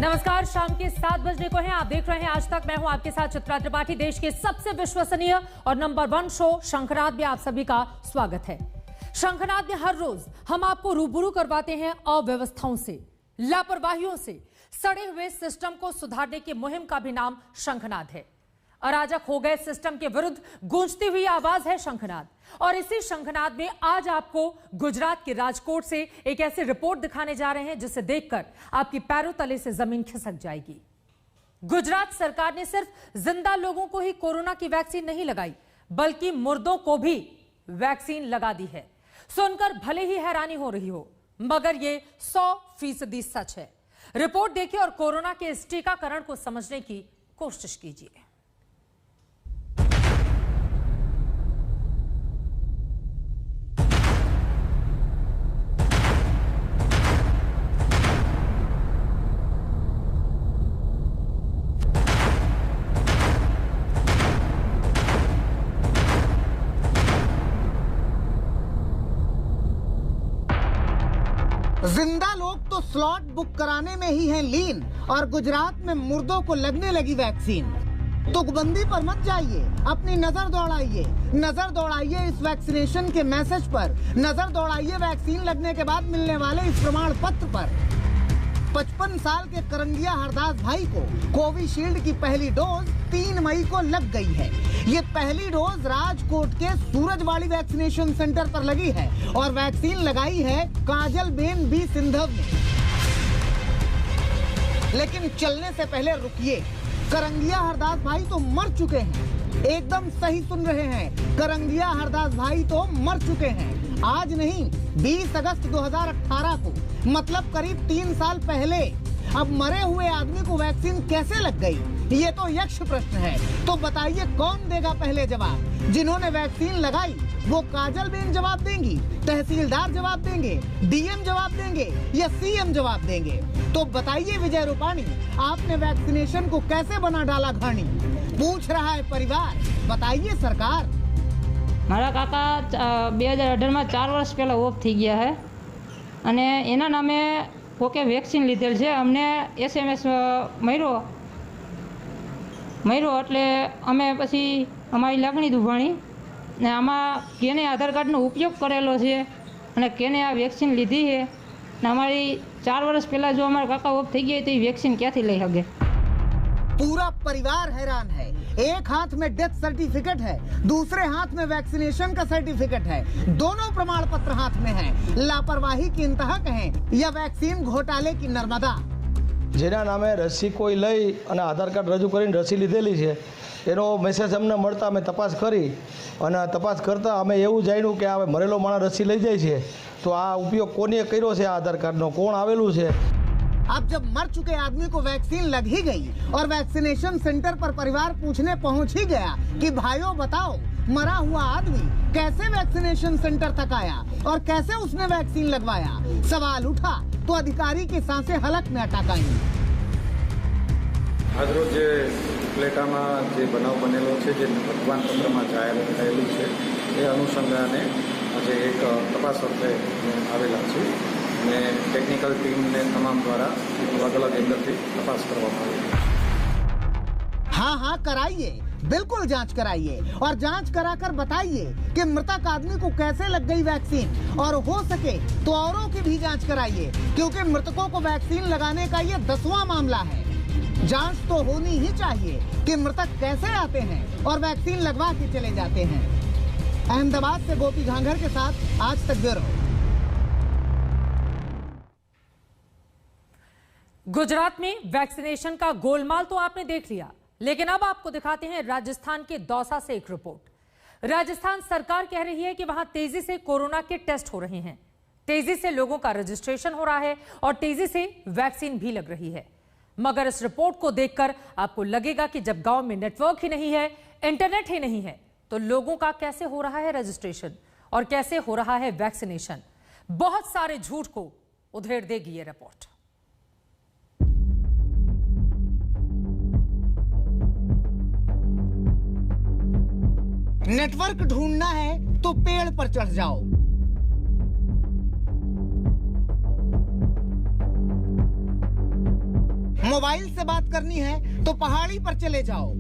नमस्कार, शाम के 7 बजने को हैं। आप देख रहे हैं आज तक। मैं हूं आपके साथ चित्रा त्रिपाठी। देश के सबसे विश्वसनीय और नंबर 1 शो शंखनाद में आप सभी का स्वागत है। शंखनाद में हर रोज हम आपको रूबरू करवाते हैं अव्यवस्थाओं से, लापरवाहियों से। सड़े हुए सिस्टम को सुधारने की मुहिम का भी नाम शंखनाद है। अराजक हो गए सिस्टम के विरुद्ध गूंजती हुई आवाज है शंखनाद। और इसी शंखनाद में आज आपको गुजरात के राजकोट से एक ऐसी रिपोर्ट दिखाने जा रहे हैं जिसे देखकर आपकी पैरों तले से जमीन खिसक जाएगी। गुजरात सरकार ने सिर्फ जिंदा लोगों को ही कोरोना की वैक्सीन नहीं लगाई, बल्कि मुर्दों को भी वैक्सीन लगा दी है। सुनकर भले ही हैरानी हो रही हो, मगर ये 100% सच है। रिपोर्ट देखिए और कोरोना के इस टीकाकरण को समझने की कोशिश कीजिए। जिंदा लोग तो स्लॉट बुक कराने में ही हैं लीन और गुजरात में मुर्दों को लगने लगी वैक्सीन। तुकबंदी पर मत जाइए, अपनी नजर दौड़ाइए इस वैक्सीनेशन के मैसेज पर। नजर दौड़ाइए वैक्सीन लगने के बाद मिलने वाले इस प्रमाण पत्र पर। 55 साल के करंगिया हरदास भाई को कोविशील्ड की पहली डोज 3 मई को लग गई है। ये पहली डोज राजकोट के सूरजवाड़ी वैक्सीनेशन सेंटर पर लगी है और वैक्सीन लगाई है काजलबेन बी सिंधव ने। लेकिन चलने से पहले रुकिए, करंगिया हरदास भाई तो मर चुके हैं। एकदम सही सुन रहे हैं, करंगिया हरदास भाई तो मर चुके हैं। आज नहीं, 20 अगस्त 2018 को, मतलब करीब 3 साल पहले। अब मरे हुए आदमी को वैक्सीन कैसे लग गई, ये तो यक्ष प्रश्न है। तो बताइए कौन देगा पहले जवाब? जिन्होंने वैक्सीन लगाई वो काजलबेन जवाब देंगी, तहसीलदार जवाब देंगे, डीएम जवाब देंगे या सीएम जवाब देंगे? तो बताइए विजय रूपाणी, आपने वैक्सीनेशन को कैसे बना डाला घाणी? पूछ रहा है परिवार, बताइए सरकार। મારા કાકા 2018માં 4 વર્ષ પહેલાં ઓફ થઈ ગયા છે અને એના નામે કોકે વેક્સિન લીધેલ છે। અમને SMS મળ્યો એટલે અમે પછી અમારી લાગણી દુભાણી ને આમાં કેને આધાર કાર્ડનો ઉપયોગ કરેલો છે અને કેને આ વેક્સિન લીધી છે ને અમારી 4 વર્ષ પહેલાં જો અમારા કાકા ઓફ થઈ ગયા તો એ વેક્સિન ક્યાંથી લઈ શકે? पूरा परिवार हैरान है। एक हाथ में डेथ सर्टिफिकेट है, दूसरे हाथ में वैक्सीनेशन का सर्टिफिकेट है। दोनों प्रमाण पत्र हाथ में हैं। लापरवाही की इंतहा कहें या वैक्सीन घोटाले की नर्मदा। જેના નામે રસી કોઈ લઈ અને આધાર કાર્ડ રજૂ કરીને રસી લીધેલી છે એનો મેસેજ અમને મળતા અમે તપાસ કરી અને તપાસ કરતાં અમે એવું જાણ્યું કે આ મરેલો માણસ રસી લઈ જાય છે, તો આ ઉપયોગ કોને કર્યો છે? આધાર કાર્ડનો કોણ આવેલું છે? अब जब मर चुके आदमी को वैक्सीन लग ही गई और वैक्सीनेशन सेंटर पर परिवार पूछने पहुंच ही गया कि भाइयों बताओ, मरा हुआ आदमी कैसे वैक्सीनेशन सेंटर तक आया और कैसे उसने वैक्सीन लगवाया? सवाल उठा तो अधिकारी की सांसें हलक में अटक आई। आज रोज प्लेटाમાં જે બનાવ બનેલો છે, જે વર્તમાનપત્રમાં જાહેર થયેલું છે, એ અનુસંધાને આજે એક તપાસ અર્થે આવેલા છે અને ટેકનિકલ ટીમને તમામ દ્વારા અલગ અલગ એંગલથી તપાસ કરવામાં આવી છે। हाँ कराइए, बिल्कुल जांच कराइए और जांच कराकर बताइए कि मृतक आदमी को कैसे लग गई वैक्सीन। और हो सके तो औरों की भी जांच कराइए, क्योंकि मृतकों को वैक्सीन लगाने का ये 10वां मामला है। जांच तो होनी ही चाहिए कि मृतक कैसे आते हैं और वैक्सीन लगवा के चले जाते हैं। अहमदाबाद से गोपी घांघर के साथ आज तक ब्यूरो। गुजरात में वैक्सीनेशन का गोलमाल तो आपने देख लिया, लेकिन अब आपको दिखाते हैं राजस्थान के दौसा से एक रिपोर्ट। राजस्थान सरकार कह रही है कि वहां तेजी से कोरोना के टेस्ट हो रहे हैं, तेजी से लोगों का रजिस्ट्रेशन हो रहा है और तेजी से वैक्सीन भी लग रही है। मगर इस रिपोर्ट को देखकर आपको लगेगा कि जब गांव में नेटवर्क ही नहीं है, इंटरनेट ही नहीं है, तो लोगों का कैसे हो रहा है रजिस्ट्रेशन और कैसे हो रहा है वैक्सीनेशन? बहुत सारे झूठ को उधेड़ देगी ये रिपोर्ट। नेटवर्क ढूंढना है तो पेड़ पर चढ़ जाओ। मोबाइल से बात करनी है तो पहाड़ी पर चले जाओ।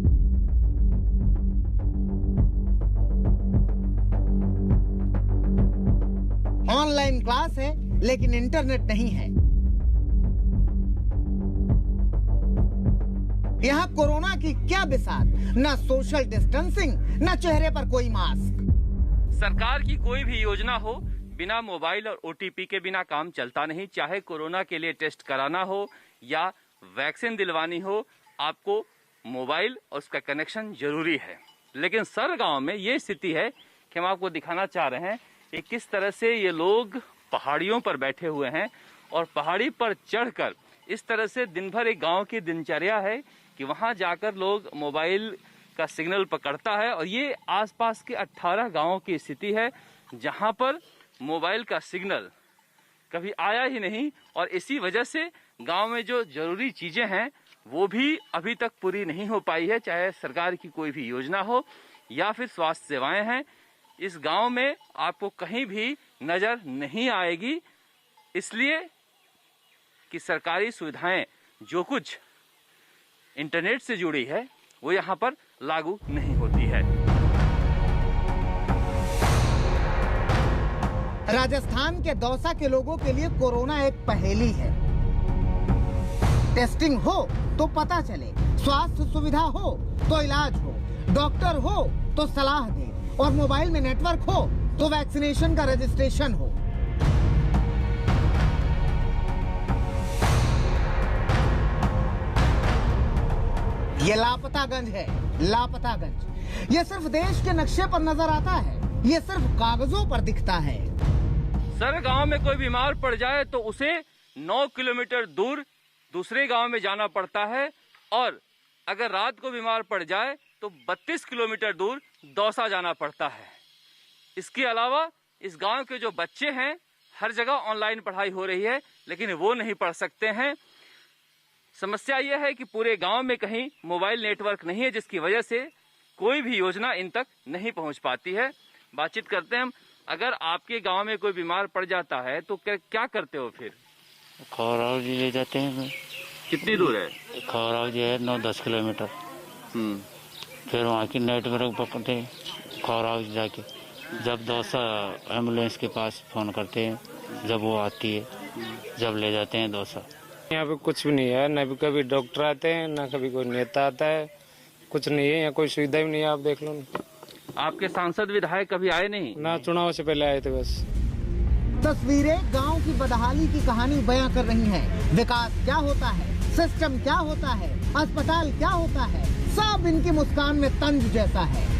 ऑनलाइन क्लास है लेकिन इंटरनेट नहीं है। यहाँ कोरोना की क्या बिसात, न सोशल डिस्टेंसिंग, न चेहरे पर कोई मास्क। सरकार की कोई भी योजना हो, बिना मोबाइल और ओटीपी के बिना काम चलता नहीं। चाहे कोरोना के लिए टेस्ट कराना हो या वैक्सीन दिलवानी हो, आपको मोबाइल और उसका कनेक्शन जरूरी है। लेकिन सर गांव में ये स्थिति है कि हम आपको दिखाना चाह रहे हैं कि किस तरह से ये लोग पहाड़ियों पर बैठे हुए हैं और पहाड़ी पर चढ़कर इस तरह से दिन भर एक गांव की दिनचर्या है कि वहां जाकर लोग मोबाइल का सिग्नल पकड़ता है। और ये आसपास के 18 गांवों की स्थिति है जहां पर मोबाइल का सिग्नल कभी आया ही नहीं। और इसी वजह से गांव में जो जरूरी चीजें हैं वो भी अभी तक पूरी नहीं हो पाई है, चाहे सरकार की कोई भी योजना हो या फिर स्वास्थ्य सेवाएं हैं। इस गांव में आपको कहीं भी नजर नहीं आएगी, इसलिए कि सरकारी सुविधाएं जो कुछ इंटरनेट से जुड़ी है वो यहाँ पर लागू नहीं होती है। राजस्थान के दौसा के लोगों के लिए कोरोना एक पहेली है। टेस्टिंग हो तो पता चले, स्वास्थ्य सुविधा हो तो इलाज हो, डॉक्टर हो तो सलाह दे और मोबाइल में नेटवर्क हो तो वैक्सीनेशन का रजिस्ट्रेशन हो। ये लापतागंज है, लापतागंज। ये सिर्फ देश के नक्शे पर नजर आता है, ये सिर्फ कागजों पर दिखता है। सर गांव में कोई बीमार पड़ जाए तो उसे 9 किलोमीटर दूर दूसरे गांव में जाना पड़ता है, और अगर रात को बीमार पड़ जाए तो 32 किलोमीटर दूर दौसा जाना पड़ता है। इसके अलावा इस गांव के जो बच्चे हैं, हर जगह ऑनलाइन पढ़ाई हो रही है लेकिन वो नहीं पढ़ सकते हैं। समस्या यह है कि पूरे गांव में कहीं मोबाइल नेटवर्क नहीं है, जिसकी वजह से कोई भी योजना इन तक नहीं पहुंच पाती है। बातचीत करते हैं हम। अगर आपके गांव में कोई बीमार पड़ जाता है तो क्या करते हो फिर? खौराव जी ले जाते हैं। कितनी दूर है? खौराव जी है 9-10 किलोमीटर। फिर वहाँ की नेटवर्क पकड़ते हैं खौराव जाके। जब दौसा एम्बुलेंस के पास फोन करते हैं, जब वो आती है, जब ले जाते हैं दौसा। यहाँ पे कुछ भी नहीं है, न भी कभी डॉक्टर आते हैं, न कभी कोई नेता आता है, कुछ नहीं है। यहाँ कोई सुविधा भी नहीं है, आप देख लो। आपके सांसद विधायक कभी आए नहीं? ना, चुनाव से पहले आए थे बस। तस्वीरें गांव की बदहाली की कहानी बयां कर रही हैं। विकास क्या होता है, सिस्टम क्या होता है, अस्पताल क्या होता है, सब इनकी मुस्कान में तंज जैसा है।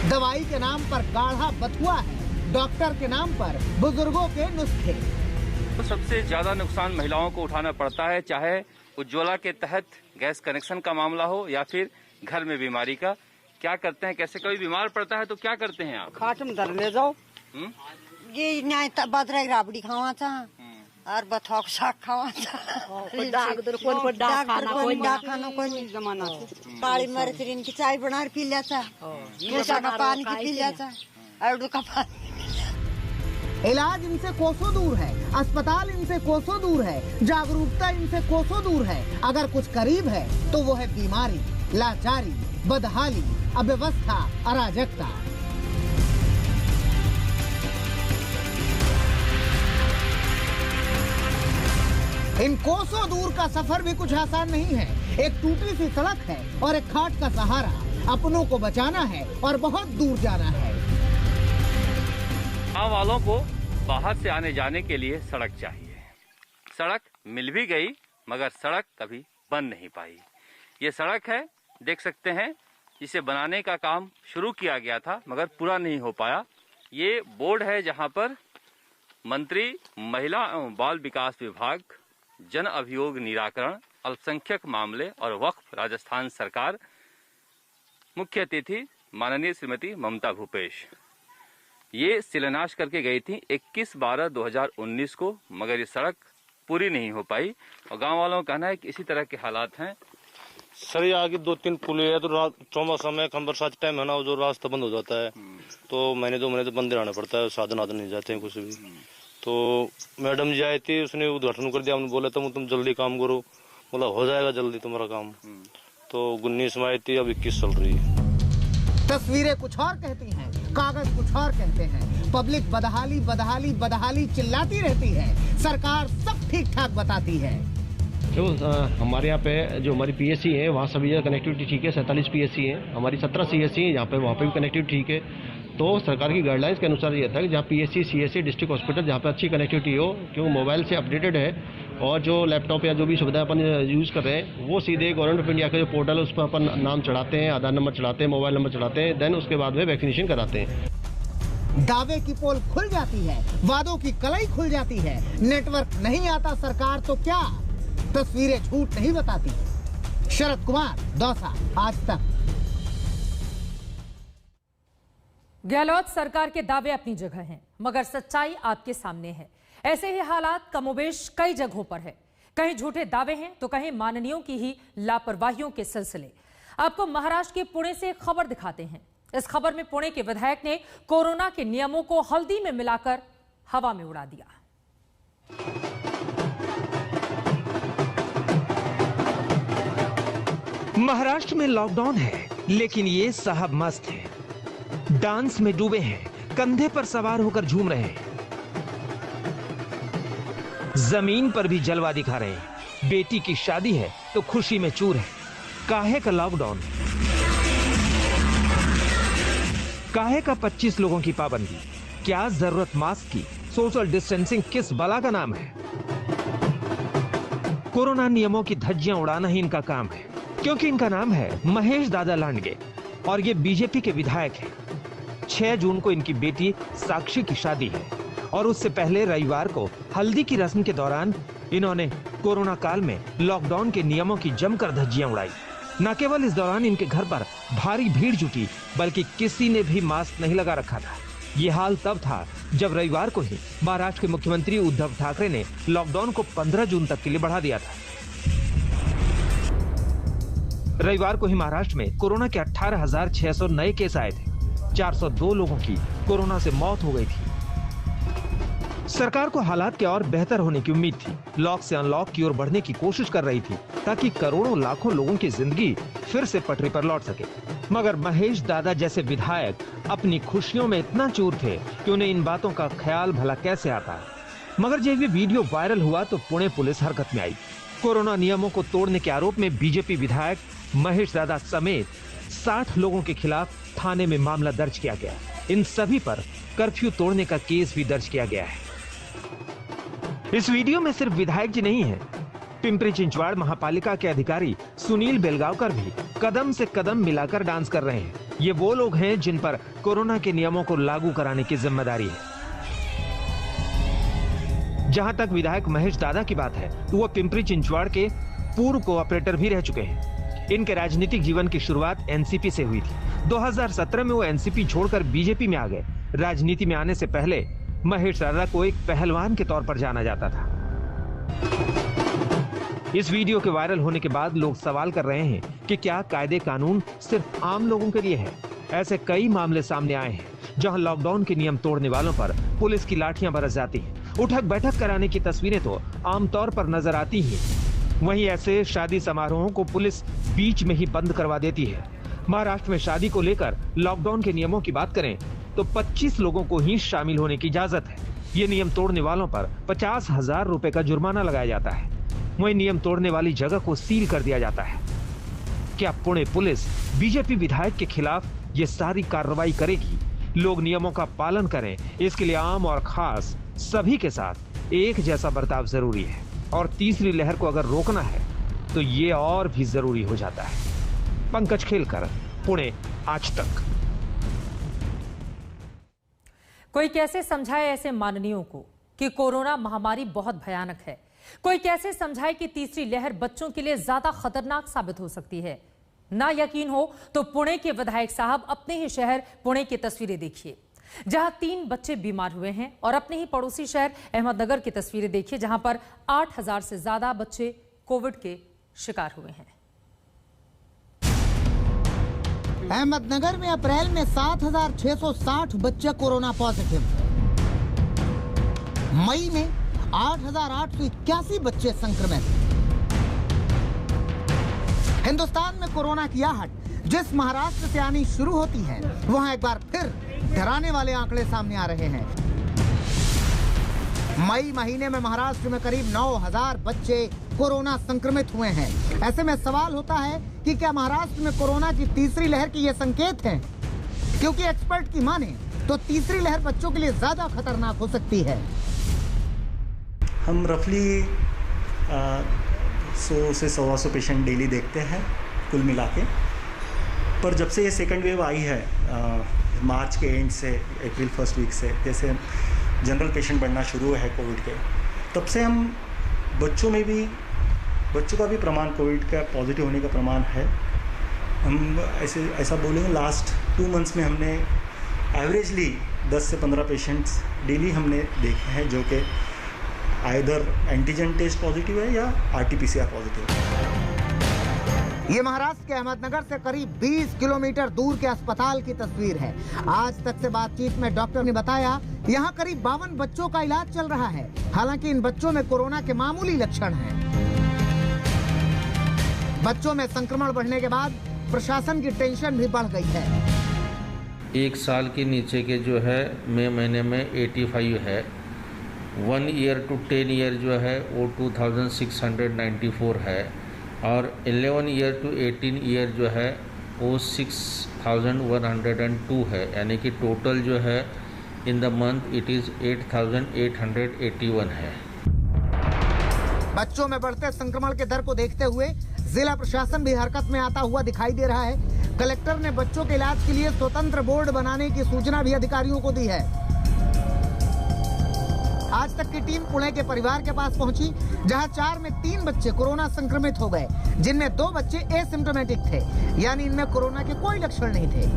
दवाई के नाम पर गाढ़ा बथुआ है, डॉक्टर के नाम पर बुजुर्गों के नुस्खे। तो सबसे ज्यादा नुकसान महिलाओं को उठाना पड़ता है, चाहे उज्ज्वला के तहत गैस कनेक्शन का मामला हो या फिर घर में बीमारी का। क्या करते हैं, कैसे कोई बीमार पड़ता है तो क्या करते हैं आप? खाट में धर ले जाओ। ये न्याय बदरा राबड़ी खावा था और बथौक साग खावा था। जमाना काली मिर्च की चाय बना पी लिया था, का पानी पी लिया था, और का पानी। इलाज इनसे कोसों दूर है, अस्पताल इनसे कोसों दूर है, जागरूकता इनसे कोसों दूर है। अगर कुछ करीब है तो वो है बीमारी, लाचारी, बदहाली, अव्यवस्था, अराजकता। इन कोसों दूर का सफर भी कुछ आसान नहीं है। एक टूटी सी सड़क है और एक खाट का सहारा। अपनों को बचाना है और बहुत दूर जाना है। गाँव वालों को बाहर से आने जाने के लिए सड़क चाहिए। सड़क मिल भी गई मगर सड़क कभी बन नहीं पाई। ये सड़क है, देख सकते हैं, इसे बनाने का काम शुरू किया गया था मगर पूरा नहीं हो पाया। ये बोर्ड है जहां पर मंत्री महिला एवं बाल विकास विभाग, जन अभियोग निराकरण, अल्पसंख्यक मामले और वक्फ, राजस्थान सरकार, मुख्य अतिथि माननीय श्रीमती ममता भूपेश, ये शिलान्यास करके गई थी 21/12/2019 को, मगर ये सड़क पूरी नहीं हो पाई और गांव वालों का कहना है कि इसी तरह के हालात हैं। सर ये आगे 2-3 पुल है तो चौमासा में बरसात टाइम है ना, जो रास्ता बंद हो जाता है तो महीने 2 महीने तो बंद रहना पड़ता है, साधन आधन नहीं जाते हैं कुछ भी। तो मैडम जी आई थी, उसने उद्घाटन कर दिया, हमने बोला था तुम जल्दी काम करो, बोला हो जाएगा जल्दी तुम्हारा काम। तो 19 में आई थी, अब 21 चल रही है। तस्वीरें कुछ और कहती हैं, कागज कुछ और कहते हैं। पब्लिक बदहाली बदहाली बदहाली चिल्लाती रहती है, सरकार सब ठीक ठाक बताती है। जो हमारे यहाँ पे जो हमारी पीएससी है वहाँ सभी जगह कनेक्टिविटी ठीक है। 47 पीएससी है, हमारी 17 सीएससी है, यहाँ पे वहाँ पे भी कनेक्टिविटी ठीक है। तो सरकार की गाइडलाइंस के अनुसार ये था कि जहाँ पीएससी सीएससी डिस्ट्रिक्ट हॉस्पिटल जहाँ पे अच्छी कनेक्टिविटी हो, क्योंकि मोबाइल से अपडेटेड है और जो लैपटॉप या जो भी सुविधा अपन यूज़ कर रहे हैं वो सीधे गवर्नमेंट ऑफ इंडिया का जो पोर्टल है उस पर अपन नाम चढ़ाते हैं, आधार नंबर चढ़ाते हैं, मोबाइल नंबर चढ़ाते हैं, देन उसके बाद में वैक्सीनेशन कराते हैं। दावे की पोल खुल जाती है, वादों की कलाई खुल जाती है। नेटवर्क नहीं आता सरकार तो क्या, तस्वीरें झूठ नहीं बताती। शरद कुमार, दौसा, आज तक। गहलोत सरकार के दावे अपनी जगह हैं, मगर सच्चाई आपके सामने है। ऐसे ही हालात कमोबेश कई जगहों पर है। कहीं झूठे दावे हैं तो कहीं माननीयों की ही लापरवाहियों के सिलसिले। आपको महाराष्ट्र के पुणे से एक खबर दिखाते हैं। इस खबर में पुणे के विधायक ने कोरोना के नियमों को हल्दी में मिलाकर हवा में उड़ा दिया। महाराष्ट्र में लॉकडाउन है, लेकिन ये साहब मस्त है, डांस में डूबे हैं, कंधे पर सवार होकर झूम रहे हैं, जमीन पर भी जलवा दिखा रहे हैं। बेटी की शादी है तो खुशी में चूर है। काहे का लॉकडाउन, काहे का 25 लोगों की पाबंदी, क्या जरूरत मास्क की, सोशल डिस्टेंसिंग किस बला का नाम है। कोरोना नियमों की धज्जियां उड़ाना ही इनका काम है, क्योंकि इनका नाम है महेश दादा लांडगे और ये बीजेपी के विधायक हैं। 6 जून को इनकी बेटी साक्षी की शादी है और उससे पहले रविवार को हल्दी की रस्म के दौरान इन्होंने कोरोना काल में लॉकडाउन के नियमों की जमकर धज्जियां उड़ाई। न केवल इस दौरान इनके घर पर भारी भीड़ जुटी, बल्कि किसी ने भी मास्क नहीं लगा रखा था। ये हाल तब था जब रविवार को ही महाराष्ट्र के मुख्यमंत्री उद्धव ठाकरे ने लॉकडाउन को 15 जून तक के लिए बढ़ा दिया था। रविवार को ही महाराष्ट्र में कोरोना के 18,600 नए केस आए थे। 402 लोगों की कोरोना से मौत हो गई थी। सरकार को हालात के और बेहतर होने की उम्मीद थी, लॉक से अनलॉक की ओर बढ़ने की कोशिश कर रही थी ताकि करोड़ों लाखों लोगों की जिंदगी फिर से पटरी पर लौट सके। मगर महेश दादा जैसे विधायक अपनी खुशियों में इतना चूर थे कि उन्हें इन बातों का ख्याल भला कैसे आता। मगर जब ये वीडियो वायरल हुआ तो पुणे पुलिस हरकत में आई। कोरोना नियमों को तोड़ने के आरोप में बीजेपी विधायक महेश दादा समेत 60 लोगों के खिलाफ थाने में मामला दर्ज किया गया। इन सभी पर कर्फ्यू तोड़ने का केस भी दर्ज किया गया है। इस वीडियो में सिर्फ विधायक जी नहीं है, पिंपरी चिंचवाड़ महापालिका के अधिकारी सुनील बेलगांवकर भी कदम से कदम मिलाकर डांस कर रहे हैं। ये वो लोग हैं जिन पर कोरोना के नियमों को लागू कराने की जिम्मेदारी है। जहां तक विधायक महेश दादा की बात है तो वो पिंपरी चिंचवाड़ के पूर्व कोऑपरेटर भी रह चुके हैं। इनके राजनीतिक जीवन की शुरुआत एनसीपी से हुई थी। 2017 में वो एनसीपी छोड़कर बीजेपी में आ गए। राजनीति में आने से पहले महेश दादा को एक पहलवान के तौर पर जाना जाता था। इस वीडियो के वायरल होने के बाद लोग सवाल कर रहे हैं कि क्या कायदे कानून सिर्फ आम लोगों के लिए है। ऐसे कई मामले सामने आए हैं जहां लॉकडाउन के नियम तोड़ने वालों पर पुलिस की लाठियां बरस जाती हैं। उठक बैठक कराने की तस्वीरें तो आमतौर पर नजर आती ही। वहीं ऐसे शादी समारोहों को पुलिस बीच में ही बंद करवा देती है। महाराष्ट्र में शादी को लेकर लॉकडाउन के नियमों की बात करें तो 25 लोगों को ही शामिल होने की इजाजत है। ये नियम तोड़ने वालों पर 50,000 रुपए का जुर्माना लगाया जाता है। वहीं नियम तोड़ने वाली जगह को सील कर दिया जाता है। क्या पुणे पुलिस बीजेपी विधायक के खिलाफ ये सारी कार्रवाई करेगी? लोग नियमों का पालन करें, इसके लिए आम और खास सभी के साथ एक जैसा बर्ताव जरूरी है। और तीसरी लहर को अगर रोकना है तो ये और भी जरूरी हो जाता है। पंकज खेलकर, पुणे, आज तक। कोई कैसे समझाए ऐसे माननीयों को कि कोरोना महामारी बहुत भयानक है? कोई कैसे समझाए कि तीसरी लहर बच्चों के लिए ज्यादा खतरनाक साबित हो सकती है? ना यकीन हो तो पुणे के विधायक साहब अपने ही शहर पुणे की तस्वीरें देखिए, जहां 3 बच्चे बीमार हुए हैं, और अपने ही पड़ोसी शहर अहमदनगर की तस्वीरें देखिए, जहां पर 8,000 से ज्यादा बच्चे कोविड के शिकार हुए हैं। अहमदनगर में अप्रैल में 7,660 बच्चे कोरोना पॉजिटिव। मई में 8,881 बच्चे संक्रमित। हिंदुस्तान में कोरोना की आहट जिस महाराष्ट्र से आनी शुरू होती है, वहां एक बार फिर डराने वाले आंकड़े सामने आ रहे हैं। मई महीने में महाराष्ट्र में करीब 9,000 बच्चे कोरोना संक्रमित हुए हैं। ऐसे में सवाल होता है कि क्या महाराष्ट्र में कोरोना की तीसरी लहर के ये संकेत हैं? क्योंकि एक्सपर्ट की माने तो तीसरी लहर बच्चों के लिए ज्यादा खतरनाक हो सकती है। हम रफली 100 से 125 पेशेंट डेली देखते हैं कुल मिला के। पर जब से ये सेकंड वेव आई है मार्च के एंड से अप्रैल फर्स्ट वीक से, जैसे जनरल पेशेंट बढ़ना शुरू है कोविड के, तब से हम बच्चों का भी प्रमाण कोविड का पॉजिटिव होने का प्रमाण है। हम ऐसा बोलेंगे लास्ट 2 मंथ्स में हमने एवरेजली 10 से 15 पेशेंट्स डेली हमने देखे हैं जो कि आइदर एंटीजन टेस्ट पॉजिटिव है या RT-PCR पॉजिटिव है। ये महाराष्ट्र के अहमदनगर से करीब 20 किलोमीटर दूर के अस्पताल की तस्वीर है। आज तक से बातचीत में डॉक्टर ने बताया यहाँ करीब 52 बच्चों का इलाज चल रहा है। हालांकि इन बच्चों में कोरोना के मामूली लक्षण हैं। बच्चों में संक्रमण बढ़ने के बाद प्रशासन की टेंशन भी बढ़ गई है। 1 साल के नीचे के जो है मई महीने में 85 है। 1 ईयर टू 10 ईयर जो है वो 2694 है और 11 ईयर टू 18 ईयर जो है वो 6102 है। यानी कि टोटल जो है in the month it is 8881 है। बच्चों में बढ़ते संक्रमण के दर को देखते हुए जिला प्रशासन भी हरकत में आता हुआ दिखाई दे रहा है। कलेक्टर ने बच्चों के इलाज के लिए स्वतंत्र बोर्ड बनाने की सूचना भी अधिकारियों को दी है। आज तक की टीम पुणे के परिवार के पास पहुंची, जहां 4 में 3 बच्चे कोरोना संक्रमित हो गए, जिनमें 2 बच्चे एसिम्प्टोमेटिक थे, यानी इनमें कोरोना के कोई लक्षण नहीं थे।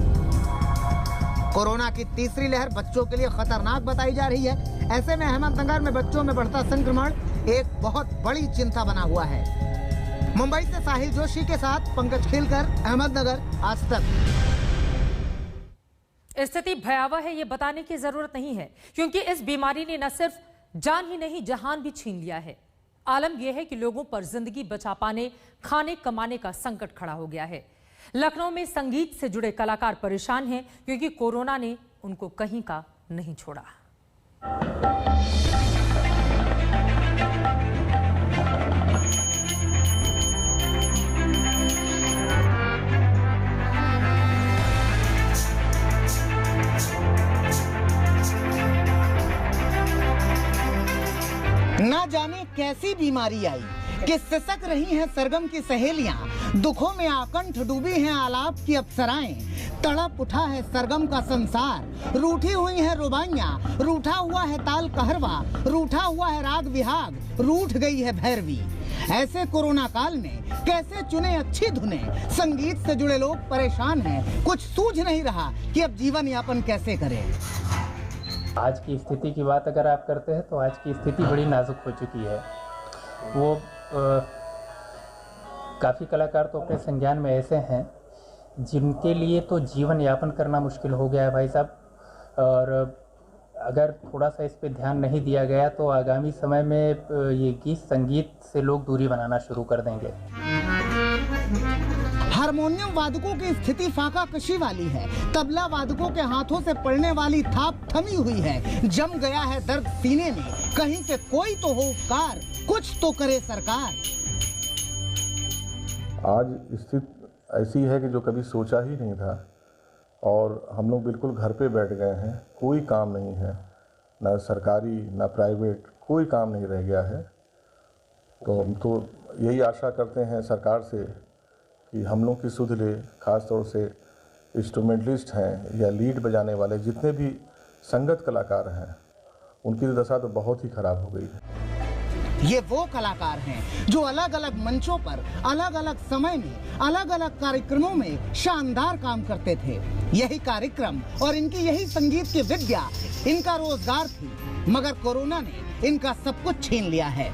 कोरोना की तीसरी लहर बच्चों के लिए खतरनाक बताई जा रही है। ऐसे में अहमदनगर में बच्चों में बढ़ता संक्रमण एक बहुत बड़ी चिंता बना हुआ है। मुंबई से साहिल जोशी के साथ पंकज खेलकर, अहमदनगर, आज तक। स्थिति भयावह है ये बताने की जरूरत नहीं है, क्योंकि इस बीमारी ने न सिर्फ जान ही नहीं जहान भी छीन लिया है। आलम यह है कि लोगों पर जिंदगी बचा पाने, खाने कमाने का संकट खड़ा हो गया है। लखनऊ में संगीत से जुड़े कलाकार परेशान हैं, क्योंकि कोरोना ने उनको कहीं का नहीं छोड़ा। ना जाने कैसी बीमारी आई कि सिसक रही हैं सरगम की सहेलियां, दुखों में आकंठ डूबी हैं आलाप की अप्सराएं, तड़प उठा है सरगम का संसार, रूठी हुई है रुबाइयां, रूठा हुआ है ताल कहरवा, रूठा हुआ है राग विहाग, रूठ गई है भैरवी। ऐसे कोरोना काल में कैसे चुने अच्छी धुनें? संगीत से जुड़े लोग परेशान हैं, कुछ सूझ नहीं रहा कि अब जीवन यापन कैसे करें। आज की स्थिति की बात अगर आप करते हैं तो आज की स्थिति बड़ी नाजुक हो चुकी है। वो काफ़ी कलाकार तो अपने संज्ञान में ऐसे हैं जिनके लिए तो जीवन यापन करना मुश्किल हो गया है भाई साहब। और अगर थोड़ा सा इस पे ध्यान नहीं दिया गया तो आगामी समय में ये गीत संगीत से लोग दूरी बनाना शुरू कर देंगे। हारमोनियम वादकों की स्थिति फाका कशी वाली है। तबला वादकों के हाथों से पड़ने वाली थाप थमी हुई है। जम गया है दर्द सीने में, कहीं से कोई तो हो उपकार, कुछ तो करे सरकार। आज स्थिति ऐसी है कि जो कभी सोचा ही नहीं था, और हम लोग बिल्कुल घर पे बैठ गए हैं। कोई काम नहीं है, ना सरकारी ना प्राइवेट, कोई काम नहीं रह गया है। तो हम तो यही आशा करते हैं सरकार से कि हम लोग की सुध ले। खास तौर से इंस्ट्रूमेंटलिस्ट हैं या लीड बजाने वाले जितने भी संगत कलाकार हैं, उनकी दशा तो बहुत ही खराब हो गई है। ये वो कलाकार हैं जो अलग अलग मंचों पर अलग अलग समय में अलग अलग कार्यक्रमों में शानदार काम करते थे। यही कार्यक्रम और इनकी यही संगीत की विद्या इनका रोजगार थी, मगर कोरोना ने इनका सब कुछ छीन लिया है।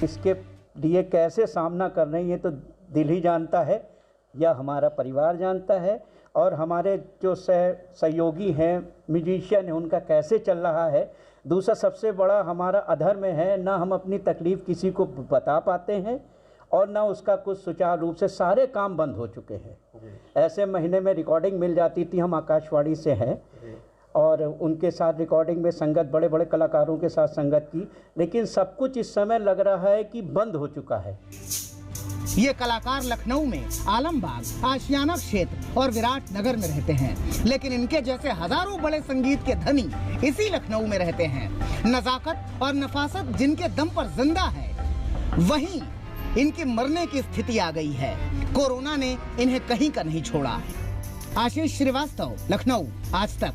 इसके लिए कैसे सामना कर रहे हैं ये तो दिल ही जानता है या हमारा परिवार जानता है, और हमारे जो सहयोगी हैं म्यूजिशियन हैं उनका कैसे चल रहा है। दूसरा सबसे बड़ा हमारा अधर्म है, ना हम अपनी तकलीफ़ किसी को बता पाते हैं और ना उसका कुछ सुचारू रूप से, सारे काम बंद हो चुके हैं। ऐसे महीने में रिकॉर्डिंग मिल जाती थी, हम आकाशवाणी से हैं और उनके साथ रिकॉर्डिंग में संगत, बड़े बड़े कलाकारों के साथ संगत की, लेकिन सब कुछ इस समय लग रहा है कि बंद हो चुका है। ये कलाकार लखनऊ में आलमबाग, आशियाना क्षेत्र और विराट नगर में रहते हैं, लेकिन इनके जैसे हजारों बड़े संगीत के धनी इसी लखनऊ में रहते हैं। नजाकत और नफासत जिनके दम पर जिंदा है, वहीं इनकी मरने की स्थिति आ गई है। कोरोना ने इन्हें कहीं का नहीं छोड़ा। आशीष श्रीवास्तव, लखनऊ, आज तक।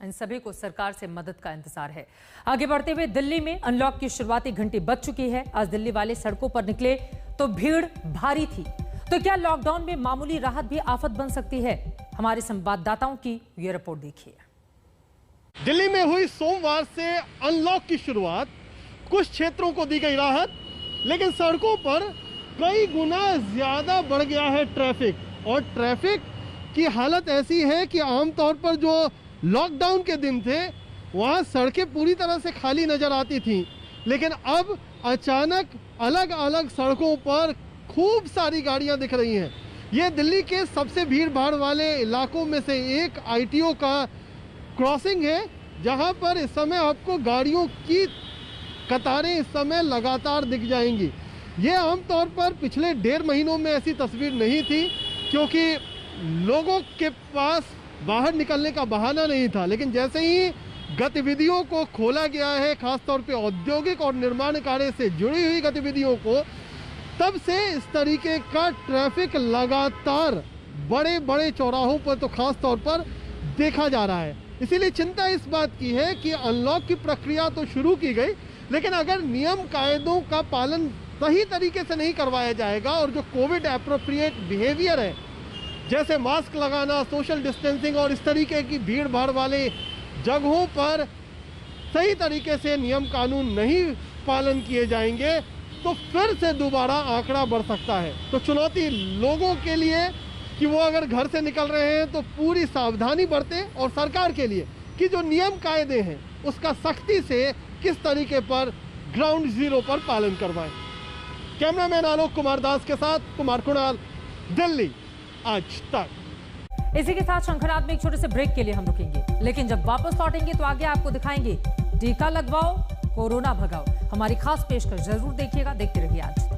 इन सभी को सरकार से मदद का इंतजार है। आगे बढ़ते हुए दिल्ली में अनलॉक की शुरुआती घंटी बज चुकी है। आज दिल्ली वाले सड़कों पर निकले तो भीड़ भारी थी। तो क्या लॉकडाउन में मामूली राहत भी आफत बन सकती है? हमारे संवाददाताओं की ये रिपोर्ट देखिए। दिल्ली में हुई सोमवार से अनलॉक की शुरुआत, कुछ क्षेत्रों को दी गई राहत, लेकिन सड़कों पर कई गुना ज्यादा बढ़ गया है ट्रैफिक। और ट्रैफिक की हालत ऐसी है कि आमतौर पर जो लॉकडाउन के दिन थे वहाँ सड़कें पूरी तरह से खाली नजर आती थीं, लेकिन अब अचानक अलग अलग सड़कों पर खूब सारी गाड़ियाँ दिख रही हैं। ये दिल्ली के सबसे भीड़ भाड़ वाले इलाकों में से एक ITO का क्रॉसिंग है, जहाँ पर इस समय आपको गाड़ियों की कतारें इस समय लगातार दिख जाएंगी। ये आमतौर पर पिछले 1.5 महीनों में ऐसी तस्वीर नहीं थी, क्योंकि लोगों के पास बाहर निकलने का बहाना नहीं था। लेकिन जैसे ही गतिविधियों को खोला गया है, खासतौर पे औद्योगिक और निर्माण कार्य से जुड़ी हुई गतिविधियों को, तब से इस तरीके का ट्रैफिक लगातार बड़े बड़े चौराहों पर तो खास तौर पर देखा जा रहा है। इसीलिए चिंता इस बात की है कि अनलॉक की प्रक्रिया तो शुरू की गई, लेकिन अगर नियम कायदों का पालन सही तरीके से नहीं करवाया जाएगा और जो कोविड एप्रोप्रिएट बिहेवियर है, जैसे मास्क लगाना, सोशल डिस्टेंसिंग और इस तरीके की भीड़ भाड़ वाले जगहों पर सही तरीके से नियम कानून नहीं पालन किए जाएंगे, तो फिर से दोबारा आंकड़ा बढ़ सकता है। तो चुनौती लोगों के लिए कि वो अगर घर से निकल रहे हैं तो पूरी सावधानी बरतें, और सरकार के लिए कि जो नियम कायदे हैं उसका सख्ती से किस तरीके पर ग्राउंड जीरो पर पालन करवाएं। कैमरामैन आलोक कुमार दास के साथ कुमार कुणाल, दिल्ली, आज तक। इसी के साथ शंखनाद में एक छोटे से ब्रेक के लिए हम रुकेंगे, लेकिन जब वापस लौटेंगे तो आगे आपको दिखाएंगे टीका लगवाओ, कोरोना भगाओ। हमारी खास पेशकश जरूर देखिएगा। देखते रहिए आज तक।